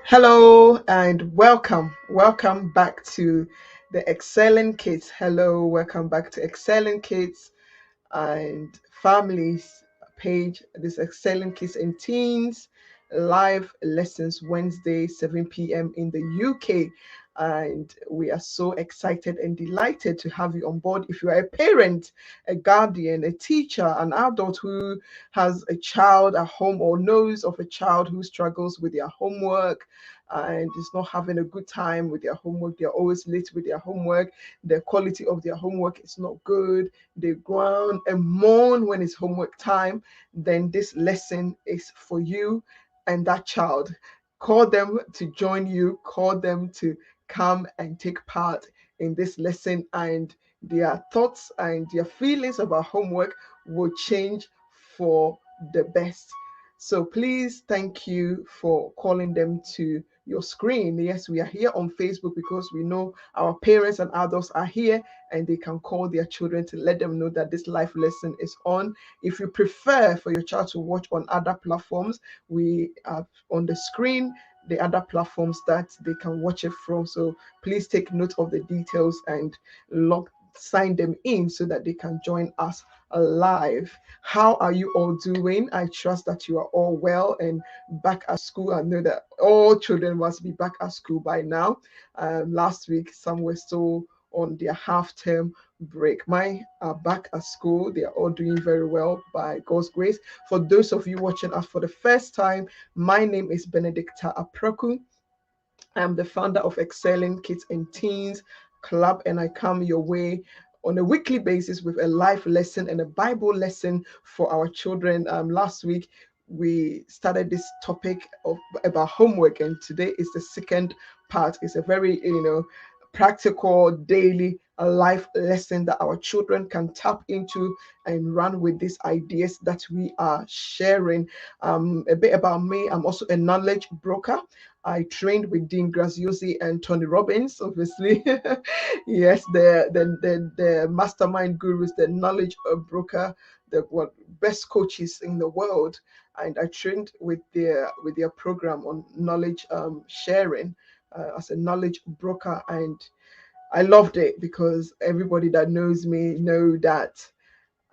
Hello and welcome. Welcome back to the Excelling Kids. Hello, welcome back to Excelling Kids and Families page. This Excelling Kids and Teens live lessons Wednesday, 7 p.m. in the UK. And we are so excited and delighted to have you on board. If you are a parent, a guardian, a teacher, an adult who has a child at home or knows of a child who struggles with their homework and is not having a good time with their homework, they're always late with their homework, the quality of their homework is not good, they groan and moan when it's homework time, then this lesson is for you and that child. Call them to join you, call them to come and take part in this lesson, and their thoughts and their feelings about homework will change for the best. So please, thank you for calling them to your screen. Yes, we are here on Facebook because we know our parents and adults are here and they can call their children to let them know that this life lesson is on. If you prefer for your child to watch on other platforms, we have on the screen the other platforms that they can watch it from. So please take note of the details and sign them in so that they can join us live. How are you all doing? I trust that you are all well and back at school. I know that all children must be back at school by now. Last week, some were still on their half term break. Mine are back at school. They are all doing very well by God's grace. For those of you watching us for the first time, my name is Benedicta Aproku. I'm the founder of Excelling Kids and Teens Club, and I come your way on a weekly basis with a life lesson and a Bible lesson for our children. Last week, we started this topic about homework, and today is the second part. It's a very, practical daily life lesson that our children can tap into and run with these ideas that we are sharing. A bit about me, I'm also a knowledge broker. I trained with Dean Graziosi and Tony Robbins, obviously. Yes, the mastermind gurus, the knowledge broker, the best coaches in the world. And I trained with their program on knowledge sharing as a knowledge broker, and I loved it because everybody that knows me know that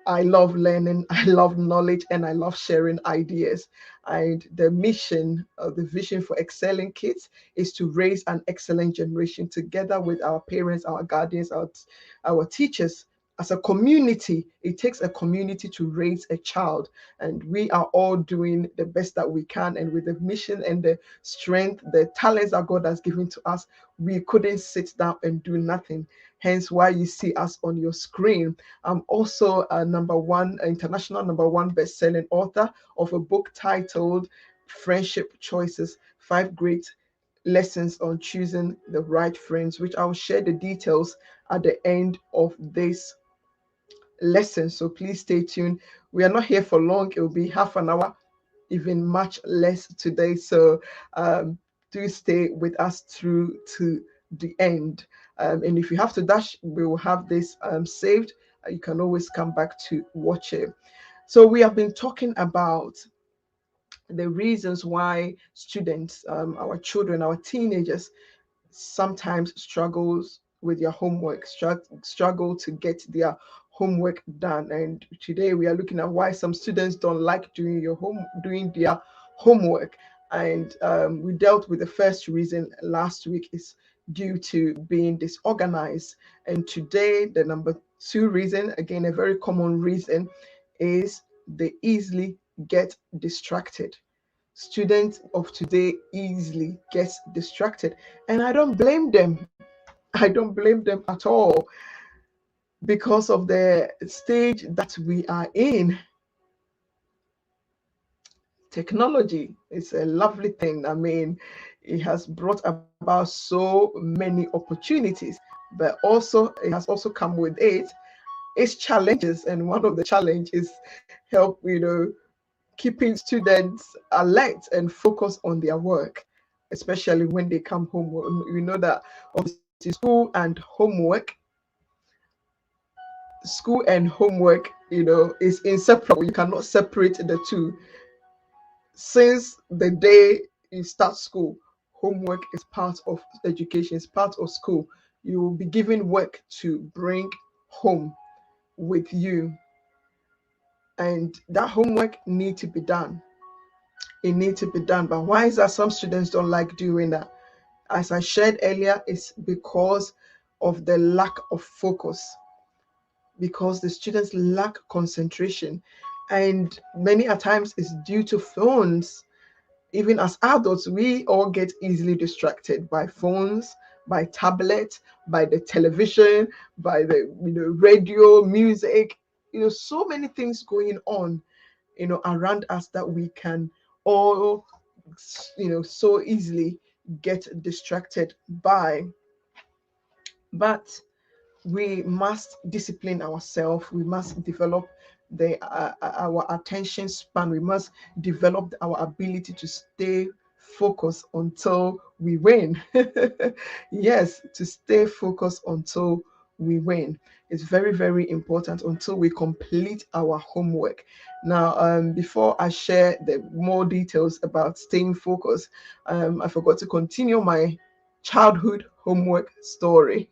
I love learning, I love knowledge, and I love sharing ideas. And the mission, the vision for Excelling Kids is to raise an excellent generation together with our parents, our guardians, our teachers. As a community, it takes a community to raise a child, and we are all doing the best that we can. And with the mission and the strength, the talents that God has given to us, we couldn't sit down and do nothing. Hence, why you see us on your screen. I'm also a international number one best-selling author of a book titled Friendship Choices: 5 Great Lessons on Choosing the Right Friends, which I'll share the details at the end of this lesson. So please stay tuned. We are not here for long. It will be half an hour, even much less today. So do stay with us through to the end. And if you have to dash, we will have this saved. You can always come back to watch it. So we have been talking about the reasons why students, our children, our teenagers, sometimes struggles with their homework, struggle to get their homework done. And today we are looking at why some students don't like doing their homework. And we dealt with the first reason last week is due to being disorganized. And today, the number two reason, again, a very common reason, is they easily get distracted. Students of today easily get distracted, and I don't blame them. I don't blame them at all because of the stage that we are in. Technology is a lovely thing. I mean, it has brought about so many opportunities, but also it has also come with its challenges, and one of the challenge is help keeping students alert and focus on their work, especially when they come home. We know that obviously school and homework, is inseparable. You cannot separate the two. Since the day you start school, homework is part of education, it's part of school. You will be given work to bring home with you, and that homework need to be done. It needs to be done. But why is that some students don't like doing that? As I shared earlier, it's because of the lack of focus, because the students lack concentration. And many a times it's due to phones. Even as adults, we all get easily distracted by phones, by tablet, by the television, by the radio, music, so many things going on, around us that we can all, so easily get distracted by. But we must discipline ourselves. We must develop the our attention span. We must develop our ability to stay focused until we win. Yes, to stay focused until we win. It's very, very important until we complete our homework. Now, before I share the more details about staying focused, I forgot to continue my childhood homework story.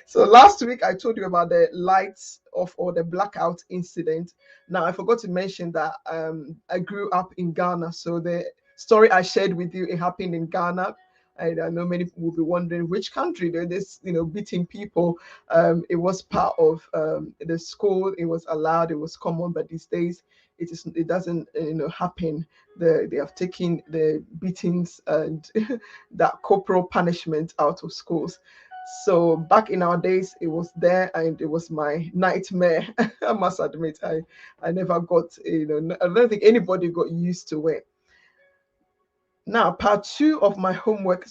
So last week I told you about the lights off or the blackout incident. Now I forgot to mention that I grew up in Ghana. So the story I shared with you, it happened in Ghana. And I know many people will be wondering which country they're this, beating people. It was part of the school. It was allowed. It was common. But these days, it doesn't happen. They have taken the beatings and that corporal punishment out of schools. So back in our days, it was there, and it was my nightmare. I must admit, I never got, I don't think anybody got used to it. Now, part two of my homework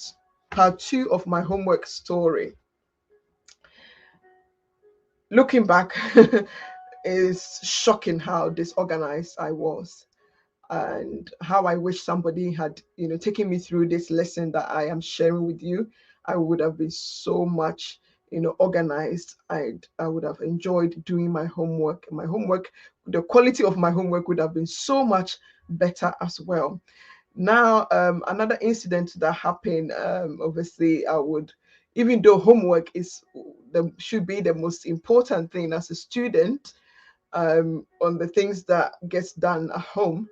story. Looking back, is shocking how disorganized I was, and how I wish somebody had, taken me through this lesson that I am sharing with you. I would have been so much, organized. I would have enjoyed doing my homework. The quality of my homework would have been so much better as well. Now, another incident that happened, obviously, even though homework should be the most important thing as a student, on the things that gets done at home,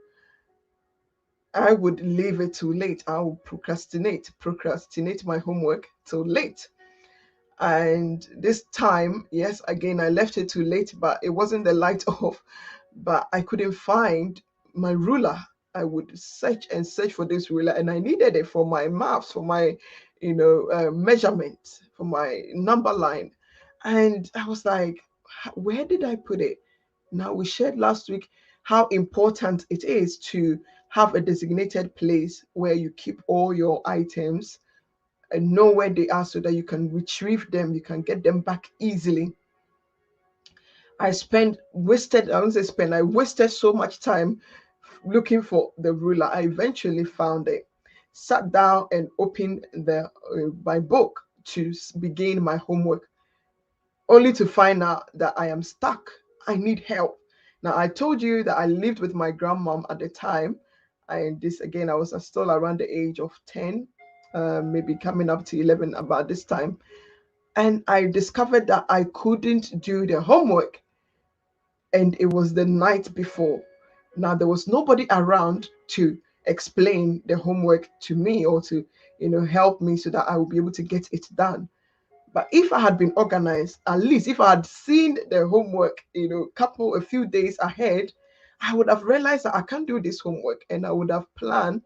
I would leave it too late. I would procrastinate my homework till late. And this time, yes, again, I left it too late, but it wasn't the light off. But I couldn't find my ruler. I would search and search for this ruler, and I needed it for my maths, for my, measurement, for my number line. And I was like, where did I put it? Now, we shared last week how important it is to have a designated place where you keep all your items and know where they are so that you can retrieve them, you can get them back easily. I wasted so much time looking for the ruler. I eventually found it, sat down and opened my book to begin my homework, only to find out that I am stuck. I need help. Now, I told you that I lived with my grandmom at the time. And this again, I was still around the age of 10, maybe coming up to 11 about this time. And I discovered that I couldn't do the homework. And it was the night before. Now, there was nobody around to explain the homework to me, or to, help me so that I would be able to get it done. But if I had been organized, at least if I had seen the homework, a few days ahead, I would have realized that I can't do this homework, and I would have planned,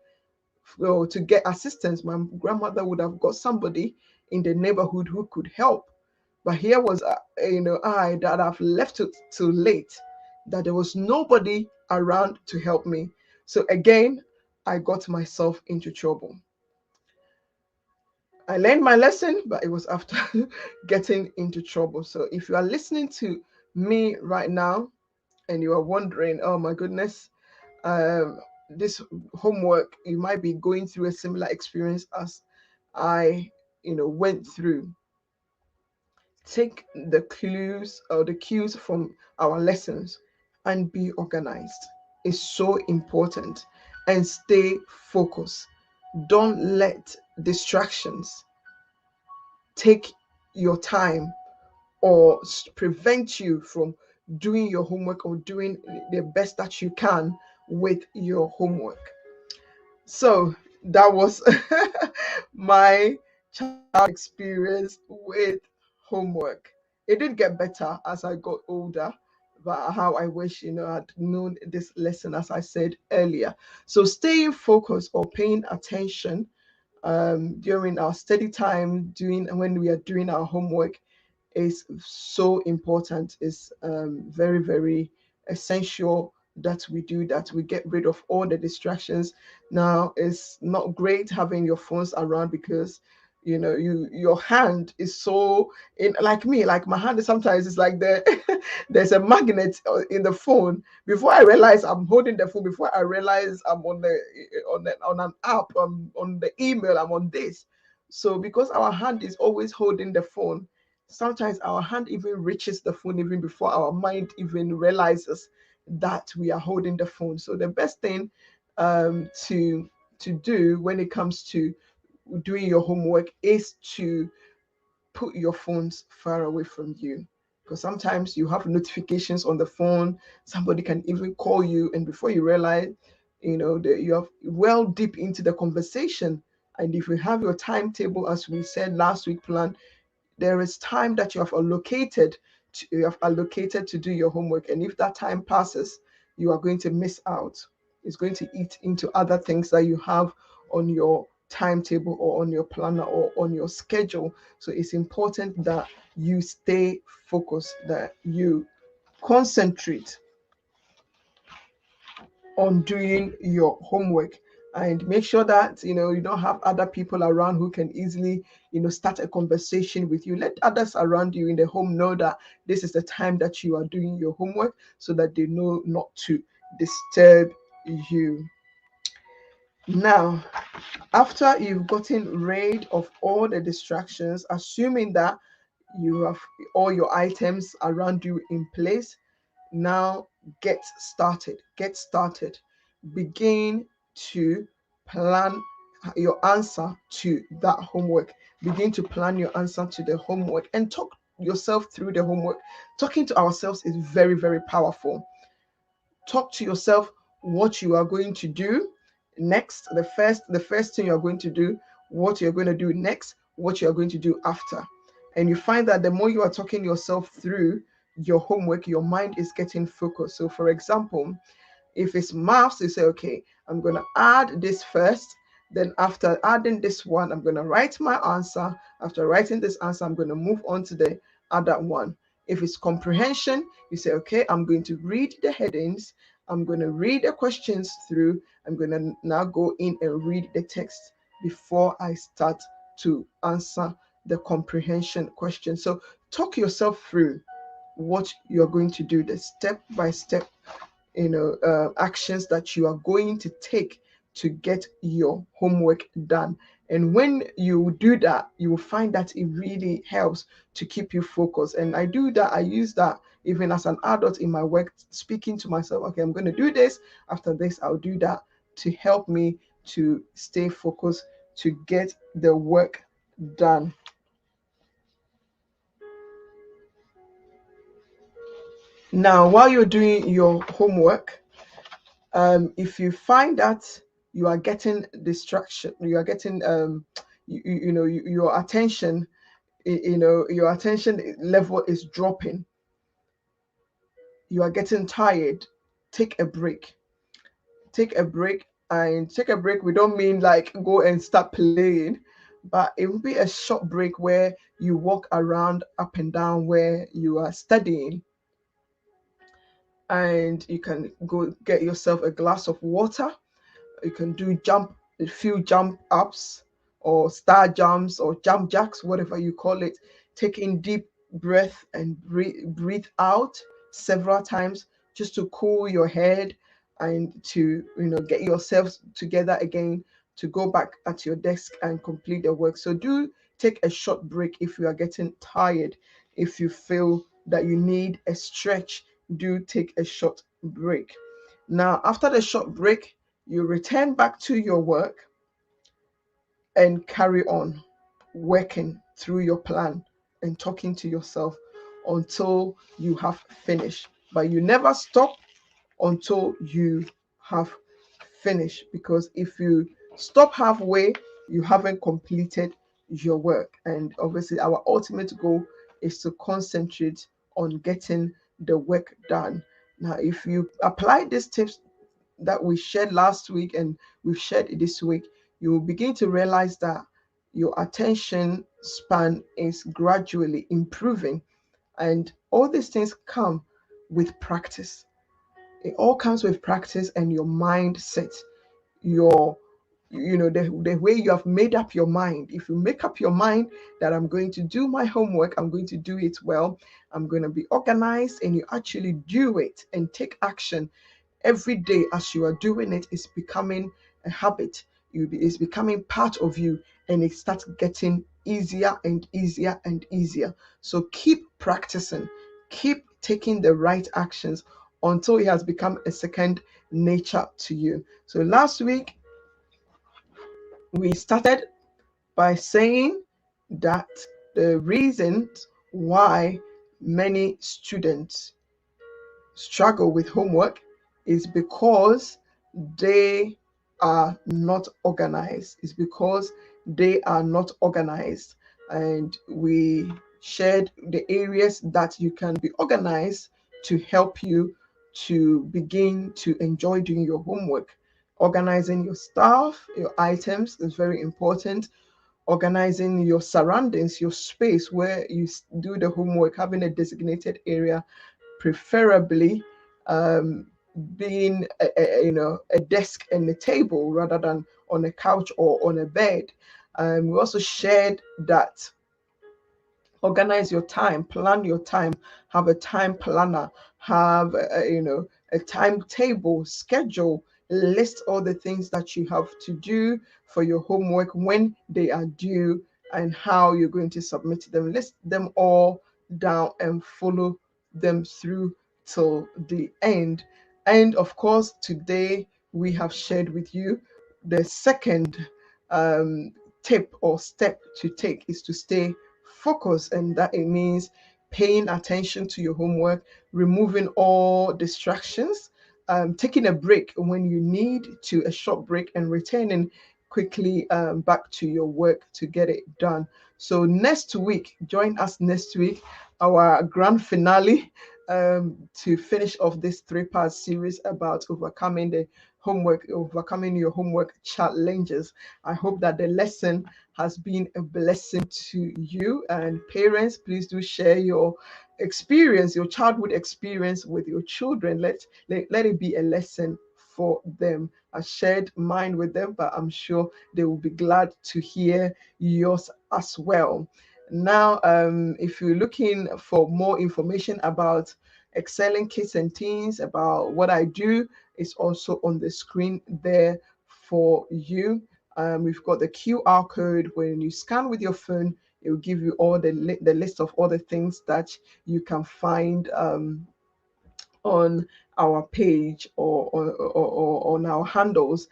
to get assistance. My grandmother would have got somebody in the neighborhood who could help. But here was, I that have left it too late, that there was nobody around to help me. So again, I got myself into trouble. I learned my lesson, but it was after getting into trouble. So if you are listening to me right now and you are wondering, oh my goodness, um, this homework, you might be going through a similar experience as I, went through. Take the clues or the cues from our lessons and be organized. It's so important, and stay focused. Don't let distractions take your time or prevent you from doing your homework or doing the best that you can with your homework. So that was my child experience with homework. It did get better as I got older, but how I wish, I'd known this lesson, as I said earlier. So staying focused or paying attention during our study time, doing when we are doing our homework, is so important. It's very, very essential that we do that. We get rid of all the distractions. Now, it's not great having your phones around because your hand is so in, like me, like my hand is sometimes it's like there's a magnet in the phone. Before I realize I'm holding the phone, before I realize I'm on an app, on the email, I'm on this. So because our hand is always holding the phone, sometimes our hand even reaches the phone even before our mind even realizes that we are holding the phone. So the best thing to do when it comes to doing your homework is to put your phones far away from you, because sometimes you have notifications on the phone. Somebody can even call you, and before you realize, that you have well deep into the conversation. And if you have your timetable, as we said last week, plan, there is time that you have allocated to do your homework, and if that time passes, you are going to miss out. It's going to eat into other things that you have on your timetable or on your planner or on your schedule. So it's important that you stay focused, that you concentrate on doing your homework, and make sure that you don't have other people around who can easily start a conversation with you. Let others around you in the home know that this is the time that you are doing your homework, so that they know not to disturb you. Now, after you've gotten rid of all the distractions, assuming that you have all your items around you in place, now get started. Begin to plan your answer to that homework. Begin to plan your answer to the homework and talk yourself through the homework. Talking to ourselves is very, very powerful. Talk to yourself what you are going to do next, the first thing you're going to do, what you're going to do next, what you're going to do after. And you find that the more you are talking yourself through your homework, your mind is getting focused. So for example, if it's maths, you say, okay, I'm going to add this first. Then after adding this one, I'm going to write my answer. After writing this answer, I'm going to move on to the other one. If it's comprehension, you say, okay, I'm going to read the headings. I'm going to read the questions through. I'm going to now go in and read the text before I start to answer the comprehension question. So talk yourself through what you're going to do, the step by step actions that you are going to take to get your homework done. And when you do that, you will find that it really helps to keep you focused. And I do that, I use that even as an adult in my work, speaking to myself, okay, I'm going to do this, after this I'll do that, to help me to stay focused, to get the work done. Now, while you're doing your homework, if you find that you are getting distraction, you are getting your attention, your attention level is dropping, you are getting tired, take a break. Take a break. And take a break, we don't mean like go and start playing, but it will be a short break where you walk around up and down where you are studying, and you can go get yourself a glass of water. You can do a few jump ups or star jumps or jump jacks, whatever you call it. Take in deep breath and breathe out several times, just to cool your head and to get yourself together again, to go back at your desk and complete the work. So do take a short break if you are getting tired. If you feel that you need a stretch, do take a short break. Now, after the short break, you return back to your work, and carry on working through your plan and talking to yourself until you have finished. But you never stop until you have finished, because if you stop halfway, you haven't completed your work. And obviously, our ultimate goal is to concentrate on getting the work done. Now, if you apply these tips that we shared last week and we've shared it this week, you will begin to realize that your attention span is gradually improving. And all these things come with practice. It all comes with practice and your mindset, your the way you have made up your mind. If you make up your mind that I'm going to do my homework, I'm going to do it well, I'm going to be organized, and you actually do it and take action every day as you are doing it, it's becoming a habit. It's becoming part of you, and it starts getting easier and easier and easier. So keep practicing, keep taking the right actions until it has become a second nature to you. So last week we started by saying that the reasons why many students struggle with homework is because they are not organized. It's because they are not organized. And we shared the areas that you can be organized to help you to begin to enjoy doing your homework. Organizing your stuff, your items is very important. Organizing your surroundings, your space where you do the homework, having a designated area, preferably um, being a desk and a table rather than on a couch or on a bed. We also shared that organize your time, plan your time, have a time planner, have a timetable, schedule, list all the things that you have to do for your homework, when they are due, and how you're going to submit them. List them all down and follow them through till the end. And of course, today we have shared with you the second um, tip or step to take is to stay focused, and that it means paying attention to your homework, removing all distractions, taking a break when you need to, a short break, and returning quickly back to your work to get it done. So next week, join us next week, our grand finale, to finish off this three-part series about overcoming your homework challenges. I hope that the lesson has been a blessing to you. And parents, please do share your experience, your childhood experience with your children. Let it be a lesson for them. I shared mine with them, but I'm sure they will be glad to hear yours as well. Now, if you're looking for more information about excelling kids and teens, about what I do, it's also on the screen there for you. We've got the QR code. When you scan with your phone, it will give you all the list of all the things that you can find on our page or on our handles.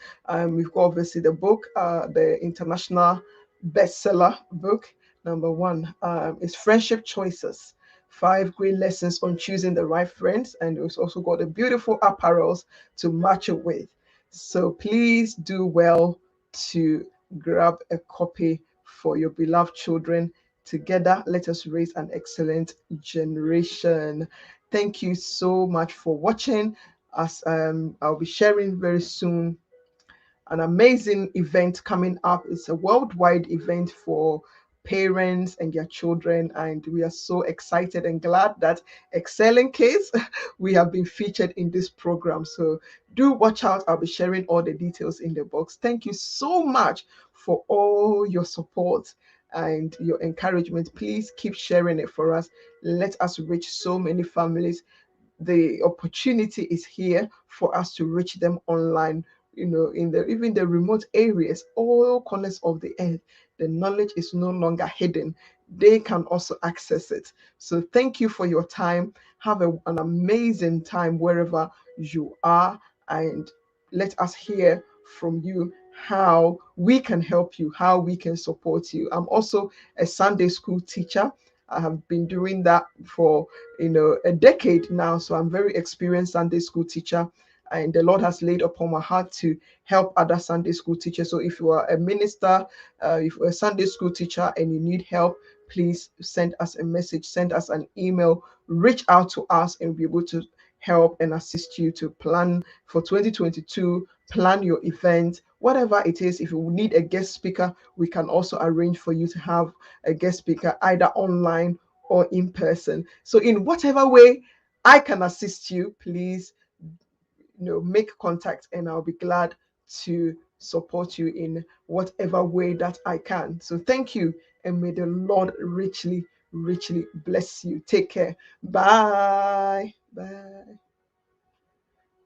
We've got obviously the book, the international bestseller book. Number one is Friendship Choices. 5 great lessons on choosing the right friends, and it's also got the beautiful apparels to match it with. So please do well to grab a copy for your beloved children. Together, let us raise an excellent generation. Thank you so much for watching. As I'll be sharing very soon an amazing event coming up. It's a worldwide event for parents and their children, and we are so excited and glad that Excelling Kids we have been featured in this program. So do watch out. I'll be sharing all the details in the box. Thank you so much for all your support and your encouragement. Please keep sharing it for us. Let us reach so many families. The opportunity is here for us to reach them online, in the even the remote areas, all corners of the earth. The knowledge is no longer hidden. They can also access it. So thank you for your time. Have an amazing time wherever you are, and let us hear from you how we can help you, how we can support you. I'm also a Sunday school teacher. I have been doing that for a decade now, so I'm very experienced Sunday school teacher, and the Lord has laid upon my heart to help other Sunday school teachers. So if you are a minister, if you're a Sunday school teacher and you need help, please send us a message, send us an email, reach out to us, and we'll be able to help and assist you to plan for 2022, plan your event, whatever it is. If you need a guest speaker, we can also arrange for you to have a guest speaker either online or in person. So in whatever way I can assist you, please make contact, and I'll be glad to support you in whatever way that I can. So thank you, and may the Lord richly, richly bless you. Take care. Bye. Bye.